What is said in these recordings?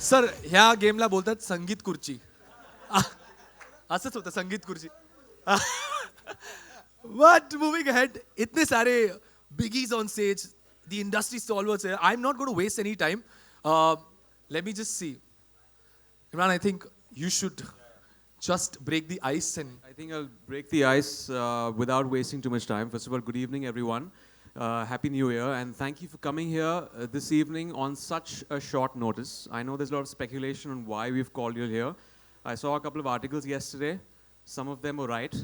Sir ह्या गेमला बोलतात संगीत खुर्ची. असंच होतं संगीत खुर्ची. बट मूविंग अहेड, इतने सारे biggies on stage, the industry stalwarts है. I am not going to waste any time. Let me just see. Imran, I think you should just break the ice and I think I'll break the ice without wasting too much time. First of all, good evening, everyone. Happy New Year, and thank you for coming here this evening on such a short notice. I know there's a lot of speculation on why we've called you here. I saw a couple of articles yesterday. Some of them were right,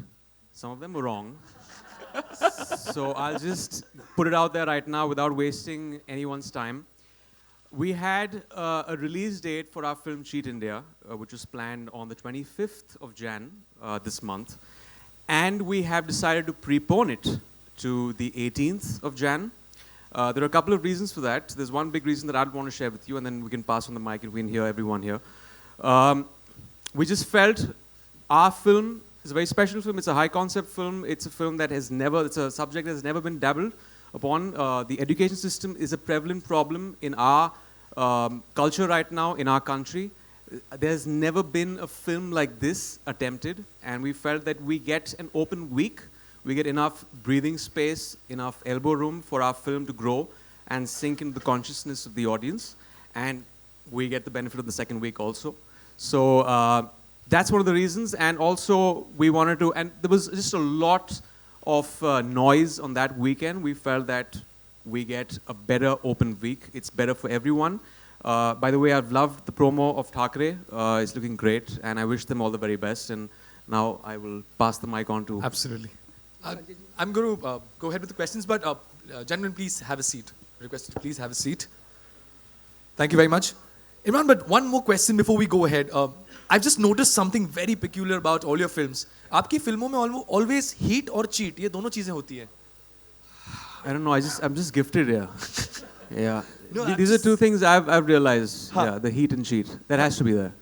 some of them were wrong. So I'll just put it out there right now without wasting anyone's time. We had a release date for our film Cheat India, which was planned on the 25th of Jan this month. And we have decided to prepone it to the 18th of Jan. There are a couple of reasons for that. There's one big reason that I'd want to share with you, and then we can pass on the mic and we can hear everyone here. We just felt our film is a very special film. It's a high concept film. It's a film that has never, it's a subject that has never been dabbled upon. The education system is a prevalent problem in our culture right now in our country. There's never been a film like this attempted, and we felt that we get an open week, we get enough breathing space, enough elbow room for our film to grow and sink into the consciousness of the audience, and we get the benefit of the second week also. So that's one of the reasons, and also we wanted to, and there was just a lot of noise on that weekend. We felt that we get a better open week. It's better for everyone. By the way, I've loved the promo of Thackeray. It's looking great, and I wish them all the very best. And now I will pass the mic on to... absolutely. I'm going to go ahead with the questions, but gentlemen, please have a seat. Request to please have a seat. Thank you very much. Imran, but one more question before we go ahead. I've just noticed something very peculiar about all your films. आपकी फिल्मों में always heat और cheat, ये दोनों चीजें होती हैं. I don't know. I'm just gifted here. Yeah. No, These are two things I've realized. Huh. Yeah, the heat and cheat. That has to be there.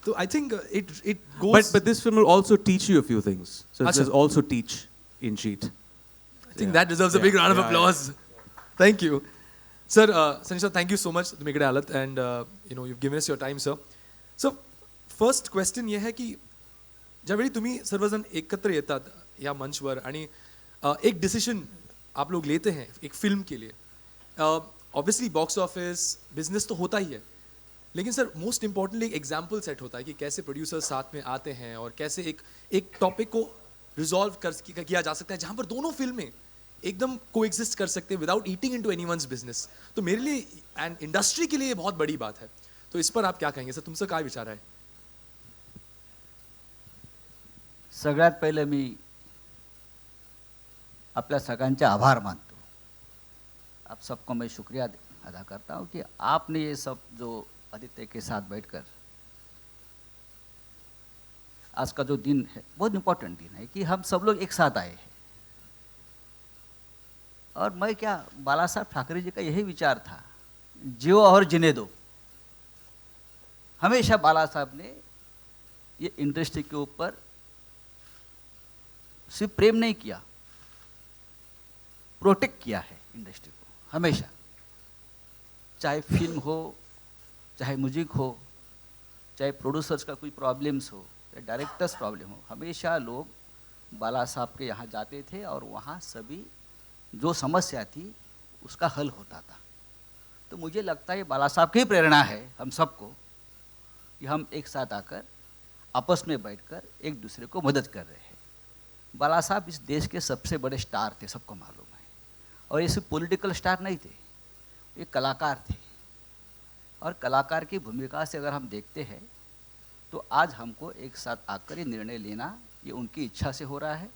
So I think it goes. But this film will also teach you a few things. So it Achha. says also teach in cheat. I think that deserves a big round of applause. Thank you, sir. Sanjay sir, thank you so much to make it Alat, and you've given us your time, sir. So first question ये है कि ज्यावेळी तुम्ही सर्वजण एकत्र येतात या मंचवर आणि एक डिसिजन आप लोग लेते हैं एक फिल्म के लिए. ऑब्वियसली बॉक्स ऑफिस बिजनेस तो होता ही है, लेकिन सर मोस्ट इंपॉर्टेंटली एक एग्जाम्पल सेट होता है कि कैसे प्रोड्यूसर साथ में आते हैं और कैसे एक टॉपिक को रिजॉल्व किया जा सकता है जहां पर दोनों फिल्में एकदम कोएग्जिस्ट कर सकते हैं without eating into anyone's business. तो मेरे लिए एंड इंडस्ट्री के लिए बहुत बड़ी बात है. तो इस पर आप क्या कहेंगे सर? तुमसे काय विचार आहे? सगळ्यात पहिले मी आपल्या सगळ्यांचे आभार मानतो. आप सबको मैं शुक्रिया अदा करता हूँ कि आपने ये सब जो आदित्य के साथ बैठकर आज का जो दिन है बहुत इम्पोर्टेंट दिन है कि हम सब लोग एक साथ आए हैं. और मैं क्या बाला साहब ठाकरे जी का यही विचार था, जियो और जीने दो. हमेशा बाला साहब ने ये इंडस्ट्री के ऊपर सिर्फ प्रेम नहीं किया, प्रोटेक्ट किया है इंडस्ट्री को हमेशा. चाहे फिल्म हो, चाहे म्यूजिक हो, चाहे प्रोड्यूसर्स का कोई प्रॉब्लम्स हो या डायरेक्टर्स प्रॉब्लम हो, हमेशा लोग बाला साहब के यहाँ जाते थे और वहाँ सभी जो समस्या थी उसका हल होता था. तो मुझे लगता है ये बाला साहब की प्रेरणा है हम सबको कि हम एक साथ आकर आपस में बैठकर एक दूसरे को मदद कर रहे हैं. बाला साहब इस देश के सबसे बड़े स्टार थे, सबको मालूम है. और ये सिर्फ पॉलिटिकल स्टार नहीं थे, ये कलाकार थे. और कलाकार की भूमिका से अगर हम देखते हैं तो आज हमको एक साथ आकर ये निर्णय लेना ये उनकी इच्छा से हो रहा है.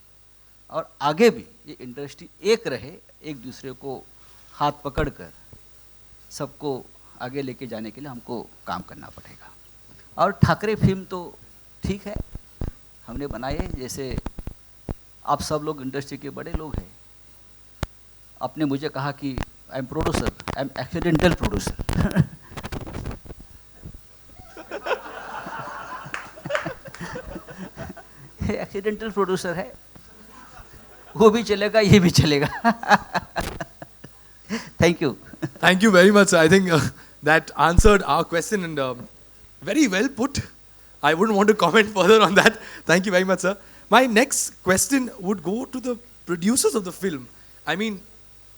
और आगे भी ये इंडस्ट्री एक रहे, एक दूसरे को हाथ पकड़कर सबको आगे लेके जाने के लिए हमको काम करना पड़ेगा. और ठाकरे फिल्म तो ठीक है हमने बनाई है, जैसे आप सब लोग इंडस्ट्री के बड़े लोग हैं. आपने मुझे कहा कि I am producer, I am accidental producer. Accidental producer है, वो भी चलेगा, ये भी चलेगा. Thank you. Thank you very much. I think that answered our question, and Very well put. I wouldn't want to comment further on that. Thank you very much, sir. My next question would go to the producers of the film. I mean,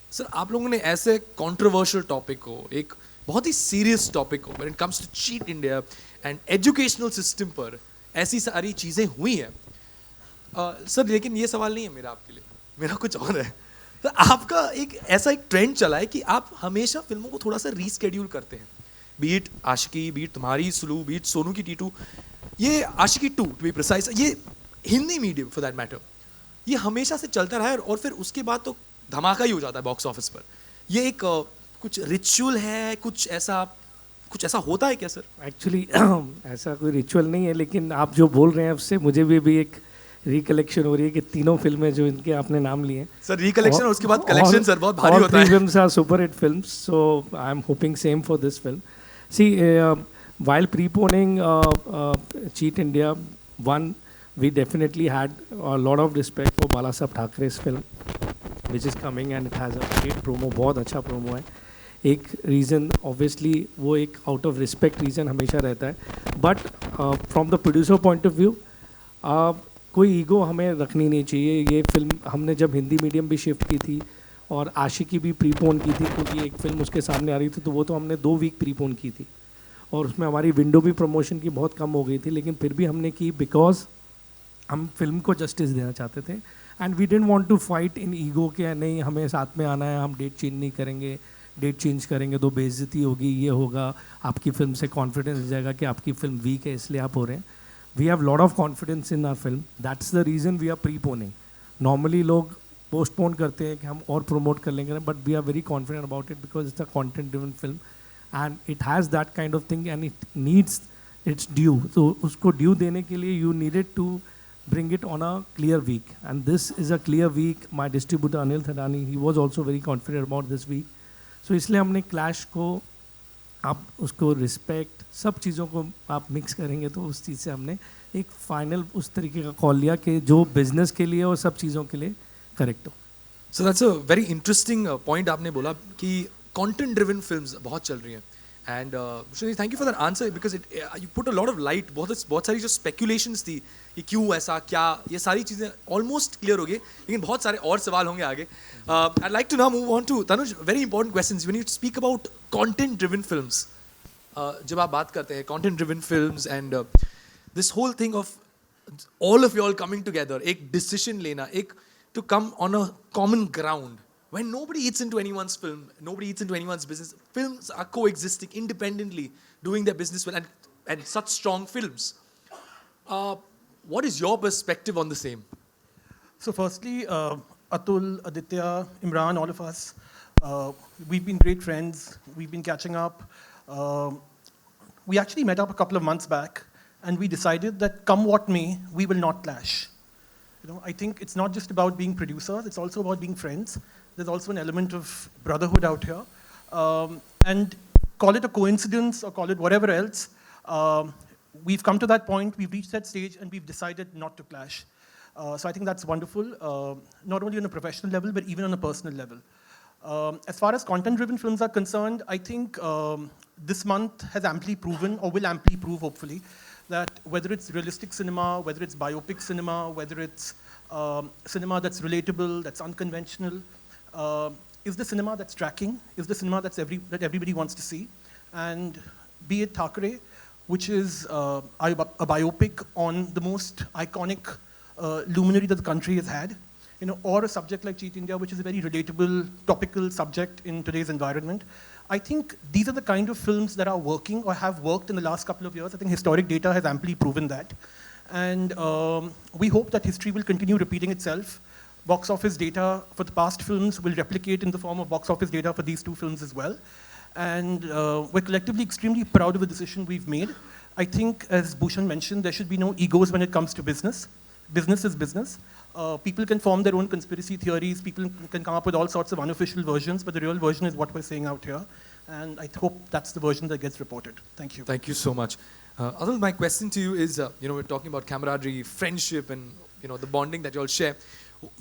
sir, आप लोगों ने ऐसे controversial topic को, एक बहुत ही serious topic को, when it comes to cheat India and educational system पर ऐसी सारी चीजें हुई हैं. सर, लेकिन ये सवाल नहीं है मेरा आपके लिए. मेरा कुछ और है. तो आपका एक ऐसा एक ट्रेंड चला है कि आप हमेशा फिल्मों को थोड़ा सा रीस्केड्यूल करते हैं. बीट आशिकी, बीट तुम्हारी सुलू, बीट सोनू की टीटू, ये आशिकी 2 टू बी प्रिसाइज, ये Hindi medium for that matter, ये हमेशा से चलता रहा है और फिर उसके बाद तो धमाका ही हो जाता है बॉक्स ऑफिस पर. ये एक कुछ रिचुअल है, कुछ ऐसा होता है क्या सर? एक्चुअली ऐसा कोई रिचुअल नहीं है, लेकिन आप जो बोल रहे हैं उससे मुझे भी एक रिकलेक्शन हो रही है कि तीनों फिल्में जो इनके आपने नाम लिए हैं सर, रिकलेक्शन और उसके बाद कलेक्शन सर बहुत भारी होता है. All 3 films are super hit films, so I'm hoping same for this film. See, while preponing Cheat India, one, we definitely had a lot of respect for Balasaheb Thackeray's film, which is coming and it has a great promo, बहुत अच्छा promo है. एक reason obviously वो एक out of respect reason हमेशा रहता है, but from the producer point of view कोई ईगो हमें रखनी नहीं चाहिए. ये फिल्म हमने जब हिंदी मीडियम भी शिफ्ट की थी और आशिकी भी प्रीपोन की थी क्योंकि एक फिल्म उसके सामने आ रही थी, तो वो तो हमने 2 वीक प्रीपोन की थी और उसमें हमारी विंडो भी प्रमोशन की बहुत कम हो गई थी, लेकिन फिर भी हमने की बिकॉज हम फिल्म को जस्टिस देना चाहते थे. And we didn't want to fight in ego के नहीं हमें साथ में आना है, हम डेट चेंज नहीं करेंगे, डेट चेंज करेंगे तो बेइज्जती होगी, ये होगा, आपकी फिल्म से कॉन्फिडेंस जाएगा कि आपकी फिल्म वीक है इसलिए आप हो रहे हैं. We have lot of confidence in our film, that's the reason we are preponing. Normally लोग पोस्टपोन करते हैं कि हम और प्रमोट कर लेंगे, but we are very confident about it because it's a content driven film and it has that kind of thing and it needs its due. तो उसको ड्यू देने के लिए you needed to bring it on a clear week, and this is a clear week. My distributor Anil Thadani, he was also very confident about this week. So इसलिए हमने clash को आप उसको रिस्पेक्ट सब चीज़ों को आप मिक्स करेंगे तो उस चीज़ से हमने एक फाइनल उस तरीके का कॉल लिया कि जो बिजनेस के लिए और सब चीज़ों के लिए करेक्ट हो. So that's a very interesting point आपने बोला कि कंटेंट ड्रिवन फिल्म्स बहुत चल रही हैं. And thank you for that answer because it you put a lot of light. बहुत सारी जो स्पेकुलेशंस थी कि क्यों ऐसा, क्या, ये सारी चीज़ें ऑलमोस्ट क्लियर हो गई, लेकिन बहुत सारे और सवाल होंगे आगे. I like to now move on to Tanuj. Very important questions when you speak about content driven films. जब आप बात करते हैं content driven films and this whole thing of all of you all coming together, एक decision लेना, एक to come on a common ground. When nobody eats into anyone's film, nobody eats into anyone's business. Films are coexisting independently, doing their business well, and such strong films. What is your perspective on the same? So firstly, Atul, Aditya, Imran, all of us, we've been great friends. We've been catching up. We actually met up a couple of months back, and we decided that come what may, we will not clash. You know, I think it's not just about being producers, it's also about being friends. There's also an element of brotherhood out here. And call it a coincidence or call it whatever else, we've come to that point, we've reached that stage, and we've decided not to clash. So I think that's wonderful, not only on a professional level, but even on a personal level. As far as content-driven films are concerned, I think this month has amply proven, or will amply prove hopefully, that whether it's realistic cinema, whether it's biopic cinema, whether it's cinema that's relatable, that's unconventional, is the cinema that's tracking, is the cinema that everybody wants to see. And be it Thackeray, which is a biopic on the most iconic luminary that the country has had, you know, or a subject like Cheat India, which is a very relatable, topical subject in today's environment. I think these are the kind of films that are working or have worked in the last couple of years. I think historic data has amply proven that. And we hope that history will continue repeating itself. Box office data for the past films will replicate in the form of box office data for these 2 films as well. And we're collectively extremely proud of the decision we've made. I think, as Bhushan mentioned, there should be no egos when it comes to business. Business is business. People can form their own conspiracy theories, people can come up with all sorts of unofficial versions, but the real version is what we're saying out here. And I hope that's the version that gets reported. Thank you. Thank you so much. Atul, my question to you is, we're talking about camaraderie, friendship, and the bonding that you all share.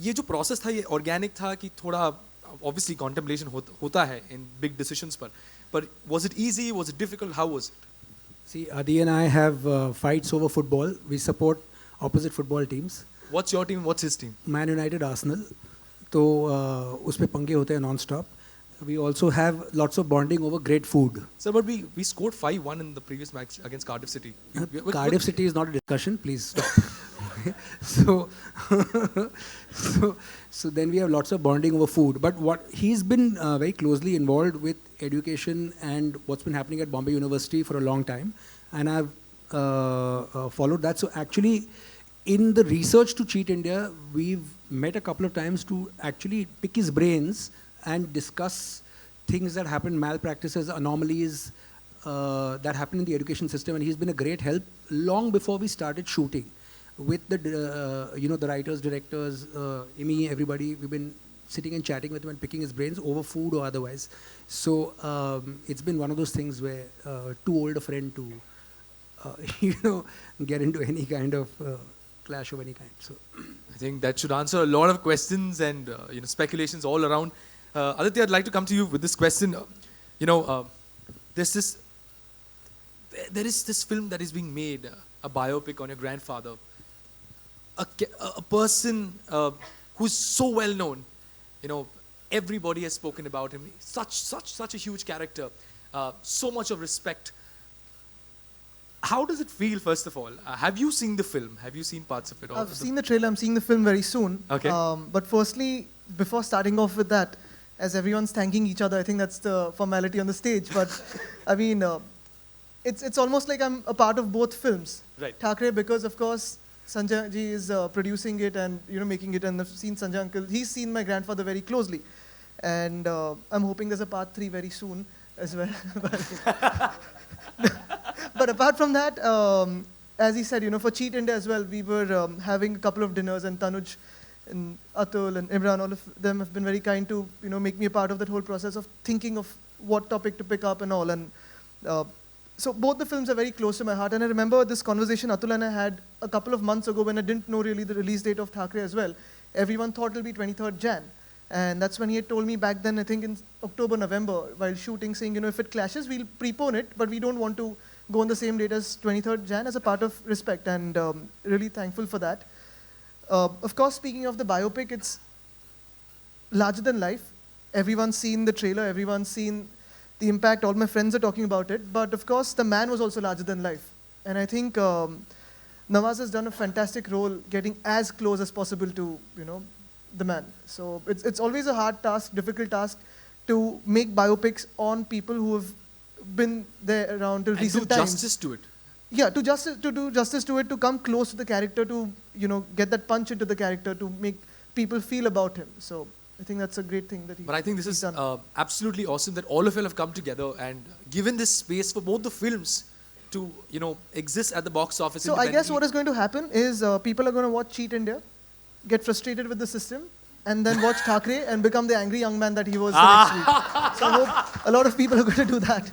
ये जो process था ये organic था कि थोड़ा obviously contemplation होता है in big decisions पर was it easy, was it difficult, how was it? See, Adi and I have fights over football. We support opposite football teams. What's your team? What's his team? Man United, Arsenal. तो उस पे पंगे होते हैं non-stop. We also have lots of bonding over great food. Sir, but we scored 5-1 in the previous match against Cardiff City. Cardiff City is not a discussion. Please stop. so, so then we have lots of bonding over food. But what he's been very closely involved with education and what's been happening at Bombay University for a long time, and I've followed that. So actually, in the research to Cheat India, we've met a couple of times to actually pick his brains and discuss things that happen, malpractices, anomalies that happen in the education system, and he's been a great help long before we started shooting with the the writers, directors, Imi, everybody. We've been sitting and chatting with him and picking his brains over food or otherwise. So it's been one of those things where too old a friend to get into any kind of clash of any kind. So I think that should answer a lot of questions and speculations all around. Aditya, I'd like to come to you with this question. There is this film that is being made, a biopic on your grandfather. A person who's so well known. Everybody has spoken about him. Such a huge character. So much of respect. How does it feel, first of all? Have you seen the film? Have you seen parts of it? I've seen the trailer. I'm seeing the film very soon. Okay. But firstly, before starting off with that, as everyone's thanking each other, I think that's the formality on the stage. But I mean, it's almost like I'm a part of both films. Right. Thackeray, because of course Sanjay ji is producing it and making it, and I've seen Sanjay uncle. He's seen my grandfather very closely, and I'm hoping there's a part 3 very soon as well. But apart from that, as he said, for Cheat India as well, we were having a couple of dinners, and Tanuj and Atul and Imran, all of them have been very kind to make me a part of that whole process of thinking of what topic to pick up and all. And so both the films are very close to my heart. And I remember this conversation Atul and I had a couple of months ago when I didn't know really the release date of Thackeray as well. Everyone thought it'll be 23rd Jan. And that's when he had told me back then, I think in October, November, while shooting, saying, if it clashes, we'll prepone it, but we don't want to go on the same date as 23rd Jan as a part of respect, and really thankful for that. Of course, speaking of the biopic, it's larger than life. Everyone's seen the trailer, everyone's seen the impact, all my friends are talking about it, but of course, the man was also larger than life. And I think Nawaz has done a fantastic role getting as close as possible to, the man. So it's always a hard task, difficult task to make biopics on people who have been there around till recent times. And do justice to it. Yeah, to do justice to it, to come close to the character, to get that punch into the character, to make people feel about him. So I think that's a great thing that he. But I think this is absolutely awesome that all of you have come together and given this space for both the films to exist at the box office. So I guess what is going to happen is people are going to watch Cheat India, get frustrated with the system, and then watch Thackeray and become the angry young man that he was the next week. So I hope a lot of people are going to do that.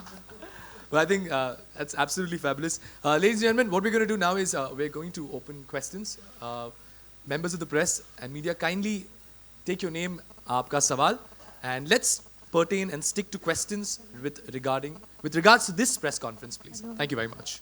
Well, I think that's absolutely fabulous. Ladies and gentlemen, what we're going to do now is we're going to open questions. Members of the press and media, kindly take your name, aapka sawal, and let's pertain and stick to questions with regards to this press conference, please. Thank you very much.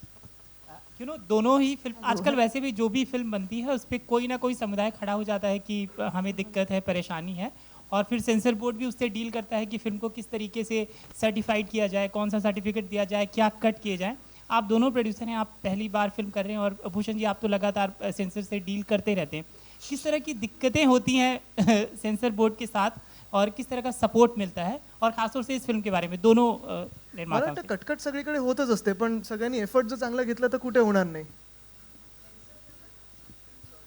दोनों ही film आजकल वैसे भी जो भी film बनती है उस पर कोई ना कोई समुदाय खड़ा हो जाता है कि हमें दिक्कत है, परेशानी है, और फिर सेंसर बोर्ड भी उससे डील करता है कि फिल्म को किस तरीके से सर्टिफाइड किया जाए, कौन सा सर्टिफिकेट दिया जाए, क्या कट किए जाए. आप दोनों प्रोड्यूसर हैं, आप पहली बार फिल्म कर रहे हैं, और भूषण जी आप तो लगातार सेंसर से डील करते रहते हैं. किस तरह की दिक्कतें होती हैं सेंसर बोर्ड के साथ और किस तरह का सपोर्ट मिळता है, और खासतौर से इस फिल्म के बारे में दोनों मला वाटतं कटकट सगळीकडे होतच असते, पण सगळ्यांनी एफर्ट जर चांगला घेतला तर कुठे होणार नाही.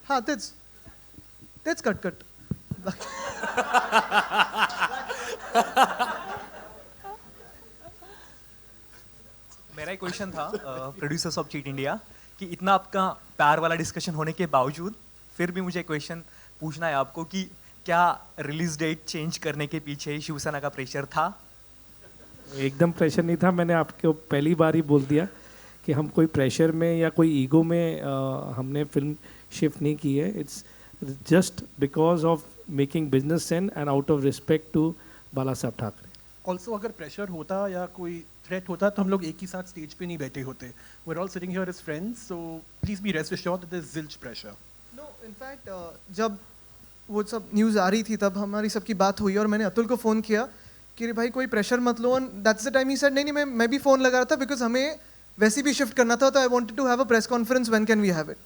हा तेच कटकट. मेरा एक क्वेश्चन था प्रोड्यूसर्स ऑफ चीट इंडिया कि इतना आपका प्यार वाला डिस्कशन होने के बावजूद फिर भी मुझे क्वेश्चन पूछना है आपको कि क्या रिलीज डेट चेंज करने के पीछे शिवसेना का प्रेशर था? एकदम प्रेशर नहीं था. मैंने आपको पहली बार ही बोल दिया कि हम कोई प्रेशर में या कोई ईगो में हमने फिल्म शिफ्ट नहीं की है. It's just because of making business sense and out of respect to Bala Saheb Thackeray. Also अगर प्रेशर होता या कोई थ्रेट होता तो हम लोग एक ही साथ स्टेज पे नहीं बैठे होते. We are all sitting here as friends, so please be rest assured that there is zilch pressure. No in fact जब वो सब न्यूज़ आ रही थी तब हमारी सबकी बात हुई और मैंने अतुल को फ़ोन किया कि रे भाई कोई प्रेशर मत लो. And that's the time he said नहीं मैं भी फ़ोन लगा रहा था बिकॉज हमें वैसे भी शिफ्ट करना था, तो I wanted to have a press conference, when can we have it.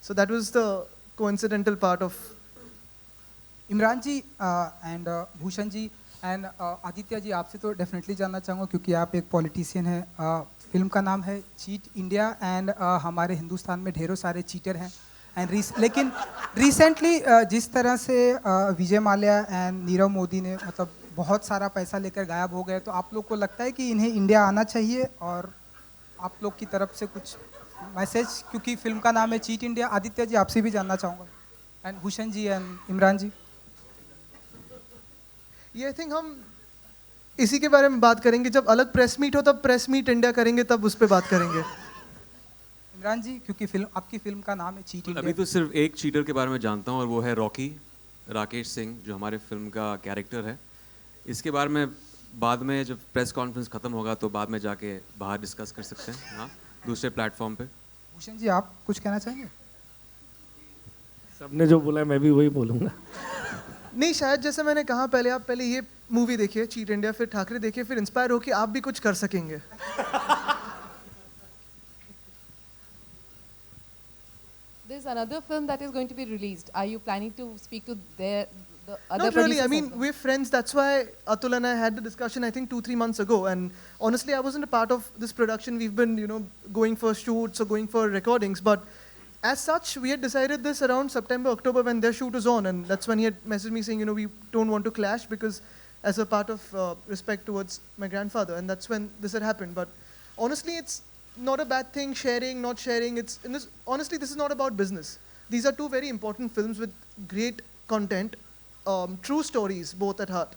So that was the coincidental part of. Imran ji and Bhushan ji and Aditya ji, आपसे तो डेफिनेटली जानना चाहूँगा क्योंकि आप एक पॉलिटिशियन हैं. फिल्म का नाम है चीट इंडिया एंड हमारे हिंदुस्तान में ढेरों सारे चीटर हैं एंड लेकिन रिसेंटली जिस तरह से विजय माल्या एंड नीरव मोदी ने मतलब बहुत सारा पैसा लेकर गायब हो गए, तो आप लोग को लगता है कि इन्हें इंडिया आना चाहिए? और आप लोग की तरफ से कुछ मैसेज, क्योंकि फिल्म का नाम है चीट इंडिया. आदित्य जी, आपसे भी जानना चाहूँगा एंड भूषण जी एंड इमरान जी. ये आई थिंक हम इसी के बारे में बात करेंगे जब अलग प्रेस मीट हो, तब प्रेस मीट इंडिया करेंगे, तब उस पर बात करेंगे. इमरान जी, क्योंकि फिल्म आपकी फिल्म का नाम है चीट इंडिया. अभी तो सिर्फ एक चीटर के बारे में जानता हूँ और वो है रॉकी राकेश सिंह, जो हमारे फिल्म का कैरेक्टर है. इसके बारे में बाद में जब प्रेस कॉन्फ्रेंस खत्म होगा तो बाद में जाके बाहर डिस्कस कर सकते हैं, हाँ, दूसरे प्लेटफॉर्म पे. भूषण जी, आप कुछ कहना चाहेंगे? सबने जो बोला है मैं भी वही बोलूँगा. नहीं, शायद जैसे मैंने कहा पहले, आप पहले ये मूवी देखिए चीट इंडिया, फिर ठाकरे देखिए, फिर इंस्पायर हो कि आप भी कुछ कर सकेंगे. There's another film that is going to be released. Are you planning to speak to the other Not really. I producers mean, as well? we're friends. That's why Atul and I had the discussion, I think 2-3 months ago. And honestly, I wasn't a part of this production. We've been, going for shoots or going for recordings. But as such, we had decided this around September, October when their shoot was on. And that's when he had messaged me saying, we don't want to clash because as a part of respect towards my grandfather. And that's when this had happened. But honestly, it's not a bad thing, sharing, not sharing. Honestly, this is not about business. These are two very important films with great content, true stories, both at heart.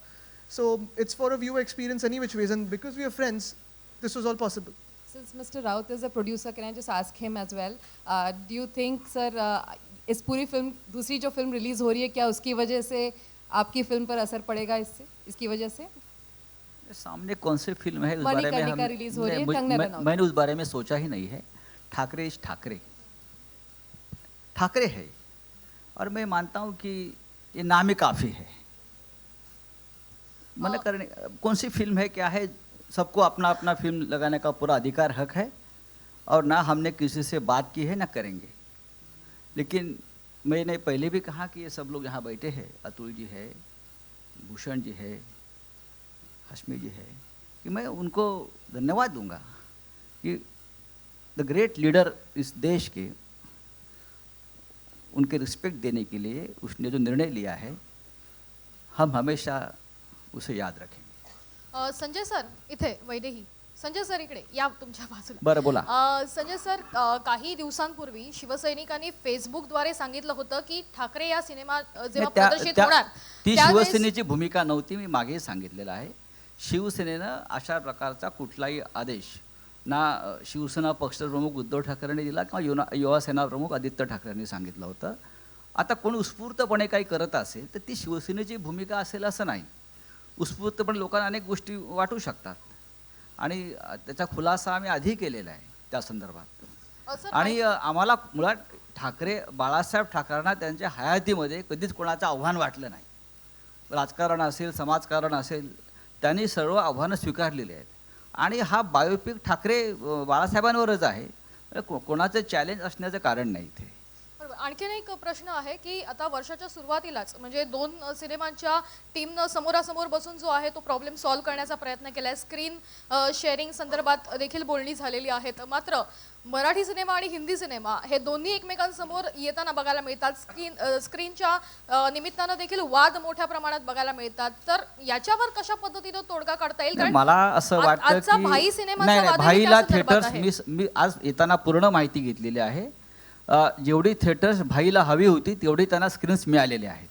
So it's for a viewer experience any which ways. And because we are friends, this was all possible. Since Mr. Raut is a producer, can I just ask him as well? Do you think, sir, इस पूरी film, दूसरी जो film release हो रही है, क्या उसकी वजह से आपकी फिल्म पर असर पड़ेगा इसकी वजह से? सामने कौन सी फिल्म है उस बारे में हम रिलीज हो रही है, मैंने उस बारे में सोचा ही नहीं है. ठाकरे ठाकरे है और मैं मानता हूँ कि ये नाम ही काफ़ी है. मन करने कौन सी फिल्म है क्या है, सबको अपना अपना फिल्म लगाने का पूरा अधिकार हक है और ना हमने किसी से बात की है ना करेंगे. लेकिन मैंने पहले भी कहा कि ये सब लोग यहाँ बैठे हैं, अतुल जी है, भूषण जी है, हाशमी जी है, कि मैं उनको धन्यवाद दूंगा कि द ग्रेट लीडर इस देश के, उनके रिस्पेक्ट देने के लिए उसने जो निर्णय लिया है हम हमेशा उसे याद रखेंगे. संजय सर इथे वैदेही, संजय सर इकडे या तुमच्या बाजूला. बरं बोला. संजय सर, काही दिवसांपूर्वी शिवसैनिकांनी फेसबुकद्वारे सांगितलं होतं की ठाकरे या सिनेमा जेव्हा प्रदर्शित होणार ती शिवसेनेची भूमिका नव्हती, मी मागे सांगितलेलं आहे. शिवसेनेनं अशा प्रकारचा कुठलाही आदेश ना शिवसेना पक्षप्रमुख उद्धव ठाकरेंनी दिला किंवा युवा सेना प्रमुख आदित्य ठाकरेंनी सांगितलं होतं. आता कोणी उत्स्फूर्तपणे काही करत असेल तर ती शिवसेनेची भूमिका असेल असं नाही. उत्स्फूर्तपणे लोकांना अनेक गोष्टी वाटू शकतात आणि त्याचा खुलासा आम्ही आधी केलेला आहे त्या संदर्भात. आणि आम्हाला मुळात ठाकरे, बाळासाहेब ठाकरेंना त्यांच्या हयातीमध्ये कधीच कोणाचं आव्हान वाटलं नाही. राजकारण असेल, समाजकारण असेल, त्यांनी सर्व आव्हानं स्वीकारलेली आहेत. आणि हा बायोपिक ठाकरे बाळासाहेबांवरच आहे, कोणाचं चॅलेंज असण्याचं कारण नाही इथे. आणखीन एक प्रश्न आहे की आता वर्षाच्या सुरुवातीलाच म्हणजे 2 सिनेमांच्या टीमनं समोरासमोर बसून जो आहे तो प्रॉब्लेम सॉल्व्ह करण्याचा प्रयत्न केलाय. स्क्रीन शेअरिंग संदर्भात देखील बोलणी झालेली आहेत. मात्र मराठी सिनेमा आणि हिंदी सिनेमा हे दोन्ही एकमेकांसमोर येताना बघायला मिळतात. स्क्रीनच्या निमित्तानं देखील वाद मोठ्या प्रमाणात बघायला मिळतात. तर याच्यावर कशा पद्धतीने तोडगा काढता येईल? कारण मला असं वाटतं की भाई सिनेमाचा नाही, भाईला थिएटर्स मी आज येताना पूर्ण माहिती घेतलेली आहे. जेवढी थिएटर्स भाईला हवी होती तेवढी त्यांना स्क्रीन्स मिळालेले आहेत.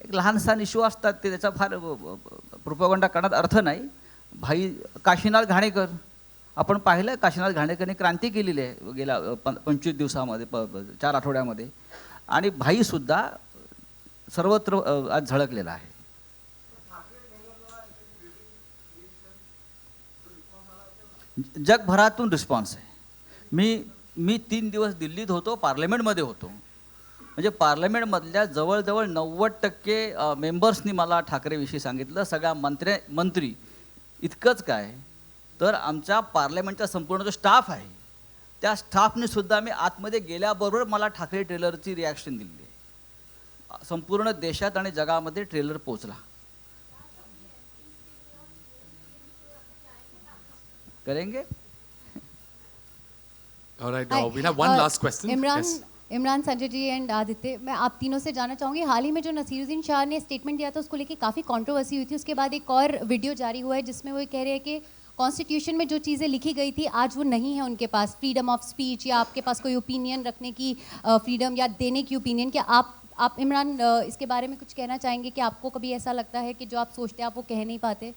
एक लहानसा इश्यू असतात ते, त्याचा फार प्रोपगंडा करण्यात अर्थ नाही. भाई काशीनाथ घाणेकर, आपण पाहिलं काशीनाथ घाणेकरने क्रांती केलेली आहे गेल्या 25 दिवसामध्ये, 4 आठवड्यामध्ये. आणि भाईसुद्धा सर्वत्र आज झळकलेला आहे. जगभरातून रिस्पॉन्स आहे. मी 3 दिवस दिल्लीत होतो, पार्लमेंटमध्ये होतो. म्हणजे पार्लमेंटमधल्या जवळजवळ 90% मेंबर्सनी मला ठाकरेविषयी सांगितलं. सगळ्या मंत्री इतकंच काय, तर आमच्या पार्लमेंटचा संपूर्ण जो स्टाफ आहे त्या स्टाफने सुद्धा मी आतमध्ये गेल्याबरोबर मला ठाकरे ट्रेलरची रिॲक्शन दिली आहे. संपूर्ण देशात आणि जगामध्ये ट्रेलर पोचला. करेंगे. All right, Hi, we'll have one last question. Imran, Sanjay ji and Aditya, मैं आप तीनों से जानना चाहूँगी, हाल ही में जो नसीरुद्दीन शाह ने स्टेटमेंट दिया था उसको लेके काफ़ी कंट्रोवर्सी हुई थी. उसके बाद एक और वीडियो जारी हुआ है जिसमें वो कह रहे हैं कि कॉन्स्टिट्यूशन में जो चीज़ें लिखी गई थी आज वो नहीं है उनके पास, फ्रीडम ऑफ स्पीच या आपके पास कोई ओपिनियन रखने की फ्रीडम या देने की ओपिनियन. क्या आप इमरान इसके बारे में कुछ कहना चाहेंगे कि आपको कभी ऐसा लगता है कि जो आप सोचते हैं आप वो कह नहीं पाते?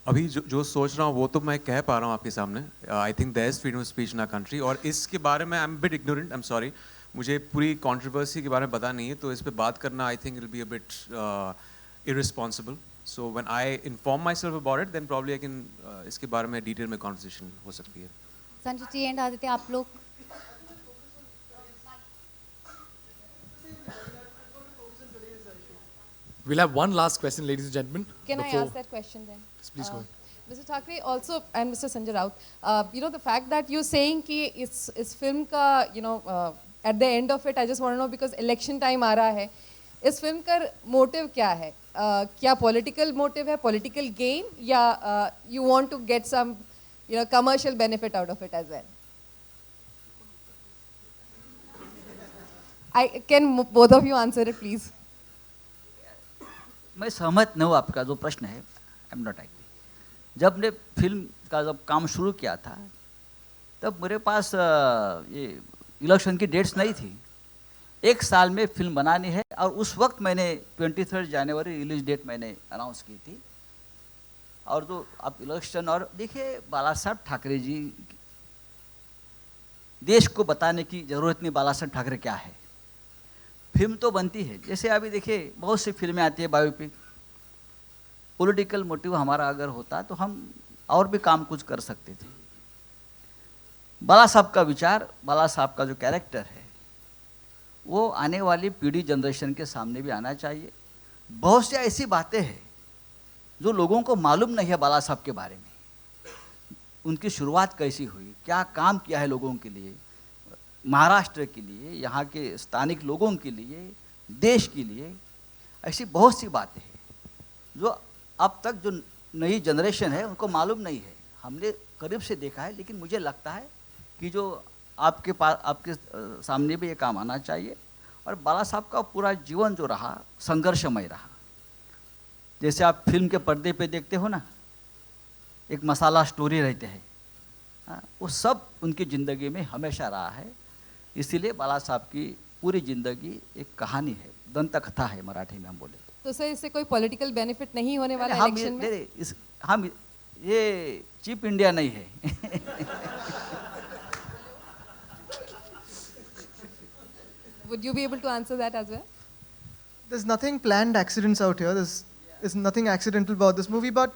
अभी जो सोच रहा हूँ वो तो मैं कह पा रहा हूँ आपके सामने. I think there is freedom of speech in our country. और इसके बारे में I am bit ignorant, I am sorry. मुझे पूरी कंट्रोवर्सी के बारे में पता नहीं है, तो इस पे बात करना I think it will be a bit irresponsible. So when I inform myself about it then probably I can इसके बारे में डिटेल में कॉन्वर्सेशन हो सकती है. संजय जी एंड आदित्य, आप लोग. We'll have one last question, ladies and gentlemen. Can I ask that question then? Please go ahead. Mr. Thackeray, also, and Mr. Sanjay Raut, the fact that you're saying कि इस film का, at the end of it, I just want to know because election time आ रहा है, इस film का motive क्या है? क्या political motive है, political gain, या you want to get some, commercial benefit out of it as well? Can both of you answer it, please? मैं सहमत नहीं हूँ आपका जो प्रश्न है. I am not agree. जब ने फिल्म का जब काम शुरू किया था तब मेरे पास ये इलेक्शन की डेट्स नहीं थी. 1 साल में फिल्म बनानी है और उस वक्त मैंने 23 जनवरी रिलीज डेट मैंने अनाउंस की थी. और जो आप इलेक्शन, और देखिए बाला साहब ठाकरे जी, देश को बताने की ज़रूरत नहीं बाला साहब ठाकरे क्या है. फिल्म तो बनती है. जैसे अभी देखिए बहुत सी फिल्में आती है बायोपिक. पॉलिटिकल मोटिव हमारा अगर होता तो हम और भी काम कुछ कर सकते थे. बाला साहब का विचार, बाला साहब का जो कैरेक्टर है वो आने वाली पीढ़ी जनरेशन के सामने भी आना चाहिए. बहुत सी ऐसी बातें हैं जो लोगों को मालूम नहीं है बाला साहब के बारे में. उनकी शुरुआत कैसी हुई, क्या काम किया है लोगों के लिए, महाराष्ट्र के लिए, यहाँ के स्थानिक लोगों के लिए, देश के लिए. ऐसी बहुत सी बातें हैं जो अब तक जो नई जनरेशन है उनको मालूम नहीं है. हमने करीब से देखा है, लेकिन मुझे लगता है कि जो आपके पास, आपके सामने भी ये काम आना चाहिए. और बाला साहब का पूरा जीवन जो रहा संघर्षमय रहा. जैसे आप फिल्म के पर्दे पे देखते हो ना, एक मसाला स्टोरी रहते हैं, वो सब उनकी ज़िंदगी में हमेशा रहा है. इसीलिए बाला साहब की पूरी ज़िंदगी एक कहानी है, दंत कथा है मराठी में हम बोले तो सर इससे कोई पॉलिटिकल बेनिफिट नहीं होने वाला हम इलेक्शन में? हम ये चीप इंडिया नहीं है. Would you be able to answer that as well? There's nothing planned accidents out here. There's nothing accidental about this movie, but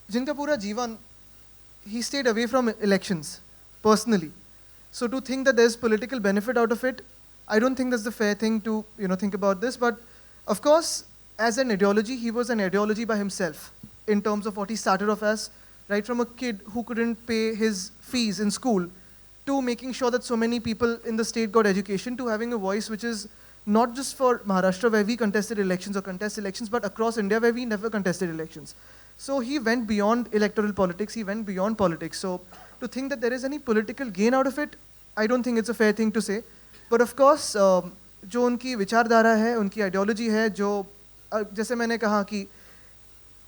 जिनका पूरा जीवन, he stayed away from elections personally. So to think that there's political benefit out of it, I don't think that's the fair thing to think about this. But of course, as an ideology, he was an ideology by himself in terms of what he started off as, right from a kid who couldn't pay his fees in school to making sure that so many people in the state got education, to having a voice which is not just for Maharashtra where we contested elections or contest elections, but across India where we never contested elections. So he went beyond electoral politics, he went beyond politics. So to think that there is any political gain out of it, I don't think it's a fair thing to say. But of course, जो उनकी विचारधारा है, उनकी ideology है, जो जैसे मैंने कहा कि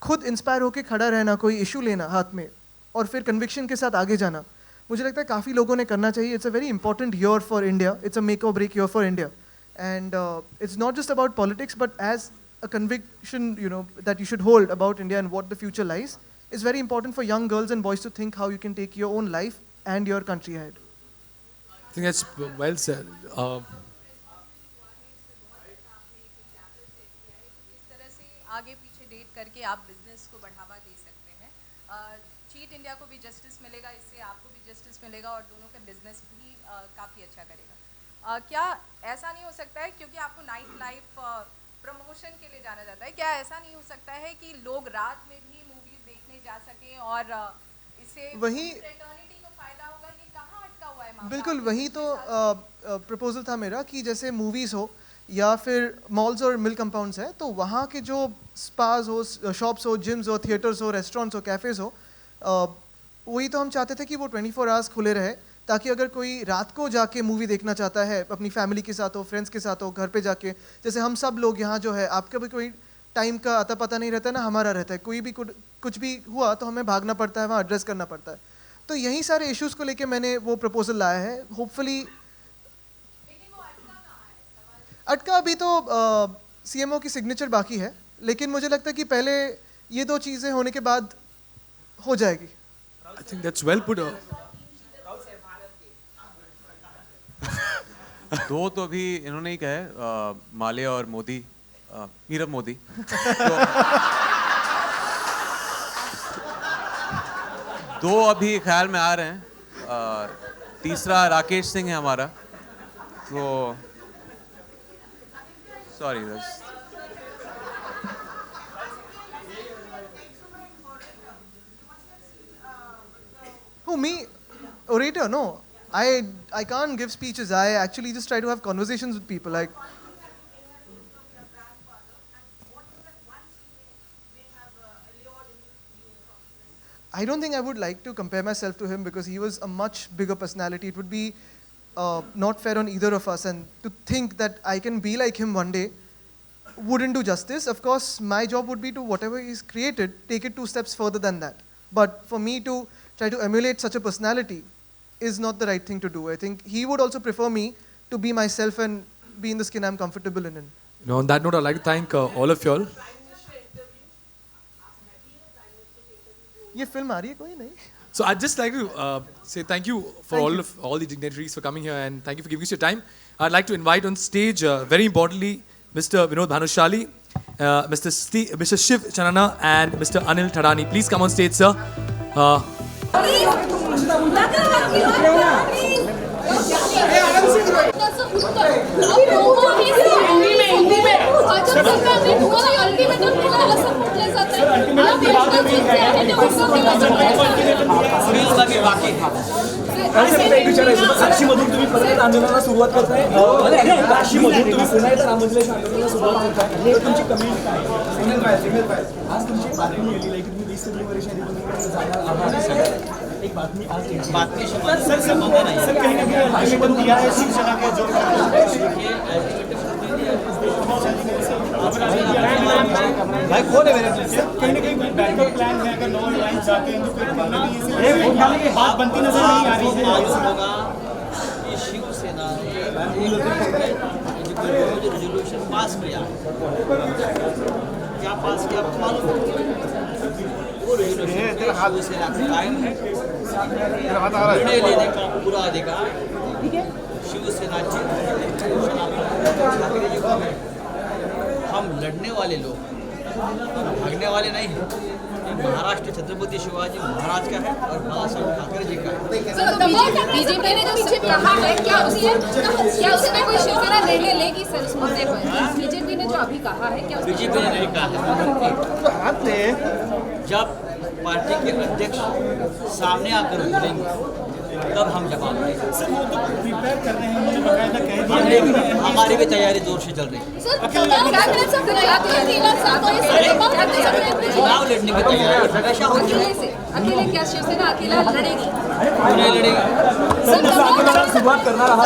खुद इंस्पायर होकर खड़ा रहना, कोई इशू लेना हाथ में और फिर कन्विक्शन के साथ आगे जाना, मुझे लगता है काफ़ी लोगों ने करना चाहिए. It's a very important year for India. It's a make or break year for India. And it's not just about politics, but as a conviction, that you should hold about India and what the future lies, is very important for young girls and boys to think how you can take your own life and your country ahead. I think that's well said. आगे पीछे date करके आप business को बढ़ावा दे सकते हैं. Cheat India को भी जस्टिस मिलेगा, इससे आपको भी जस्टिस मिलेगा और दोनों का बिजनेस भी काफ़ी अच्छा करेगा। क्या ऐसा नहीं हो सकता है, क्योंकि आपको नाइट लाइफ प्रमोशन के लिए जाना जाता है, क्या ऐसा नहीं हो सकता है कि लोग रात में भी मूवीज देखने जा सकें और इससे वही फ्रेटर्निटी को फायदा होगा? ये कहाँ अटका हुआ है मामला? बिल्कुल वही तो प्रपोजल था मेरा कि जैसे मूवीज़ हो या फिर मॉल्स और मिल कंपाउंड्स है, तो वहाँ के जो स्पाज हो, शॉप्स हो, जिम्स हो, थिएटर्स हो, रेस्टोरेंट्स हो, कैफ़ेज़ हो, वही तो हम चाहते थे कि वो 24 आवर्स खुले रहे, ताकि अगर कोई रात को जाके मूवी देखना चाहता है अपनी फैमिली के साथ हो, फ्रेंड्स के साथ हो, घर पे जाके, जैसे हम सब लोग यहाँ जो है, आपका भी कोई टाइम का अता पता नहीं रहता ना, हमारा रहता है, कोई भी कुछ भी हुआ तो हमें भागना पड़ता है, वहाँ एड्रेस करना पड़ता है। तो यही सारे इश्यूज़ को लेके मैंने वो प्रपोजल लाया है। होपफुली अटका अभी तो CMO की सिग्नेचर बाकी है, लेकिन मुझे लगता है कि पहले ये दो चीज़ें होने के बाद हो जाएगी। I think that's well put. दो तो अभी इन्होंने ही कहा है, माल्या और मोदी, नीरव मोदी। दो अभी ख्याल में आ रहे हैं, तीसरा राकेश सिंह है हमारा, तो sorry Who, me? Orator? No. I can't give speeches. I actually just try to have conversations with people. Like, I don't think I would like to compare myself to him because he was a much bigger personality. It would be not fair on either of us, and to think that I can be like him one day wouldn't do justice. Of course, my job would be to, whatever he's created, take it 2 steps further than that. But for me to try to emulate such a personality is not the right thing to do. I think he would also prefer me to be myself and be in the skin I'm comfortable in. On that note, I'd like to thank all of y'all. ये film आ रही है कोई नहीं? So I'd just like to say thank you for all the dignitaries for coming here, and thank you for giving us your time. I'd like to invite on stage, very importantly, Mr. Vinod Bhanushali, Mr. Shiv Chanana, and Mr. Anil Thadani. Please come on stage, sir. काशीमधून तुम्ही परत आंदोलनाला सुरुवात करताय, काशीमधून तुम्ही पुन्हा एकदा राम मंदिराच्या आंदोलनाला सुरुवात करताय, तर तुमची कमेंट काय? आज तुमची बातमी आलेली आहे की तुम्ही 20 वर्षांनी जाणार आहात. एक बातमी आज बातमी सर कहीं ना कहीं आशीर्वाद दिया है शिवसेना का जो भाई कौन है मेरे कहीं ना कहीं बैकअप प्लान है, अगर 9 लाइन जाते हैं तो फिर बात बनती नजर नहीं आ रही है। शिवसेना रेजोल्यूशन पास किया, क्या पास किया आपको मालूम है? वो रेजोल्यूशन शिवसेना का कायम है, निर्णय लेने का पूरा अधिकार शिवसेना ठाकरे जी को है। हम लड़ने वाले लोग, भागने वाले नहीं हैं। महाराष्ट्र छत्रपति शिवाजी महाराज का है और बालासाहेब ठाकरे जी का है। बीजेपी ने जो पीछे कहा है, क्या उसमें कोई शिवसेना निर्णय लेगी सर इस मुद्दे पर? बीजेपी ने जो अभी कहा है, क्या बीजेपी ने नहीं कहा है? जब पार्टी के अध्यक्ष सामने आकर बोलेंगे तब हम जवाब देंगे। सर वो तो प्रिपेयर कर रहे हैं, मुझे बकायदा कह दिया, हमारी भी तैयारी जोर से चल रही है। चुनाव लड़ने की तैयारी हमेशा होती है। अकेले क्या शिवसेना अकेला लड़ेगी? नहीं लड़ेगी। शुरुआत करना रहा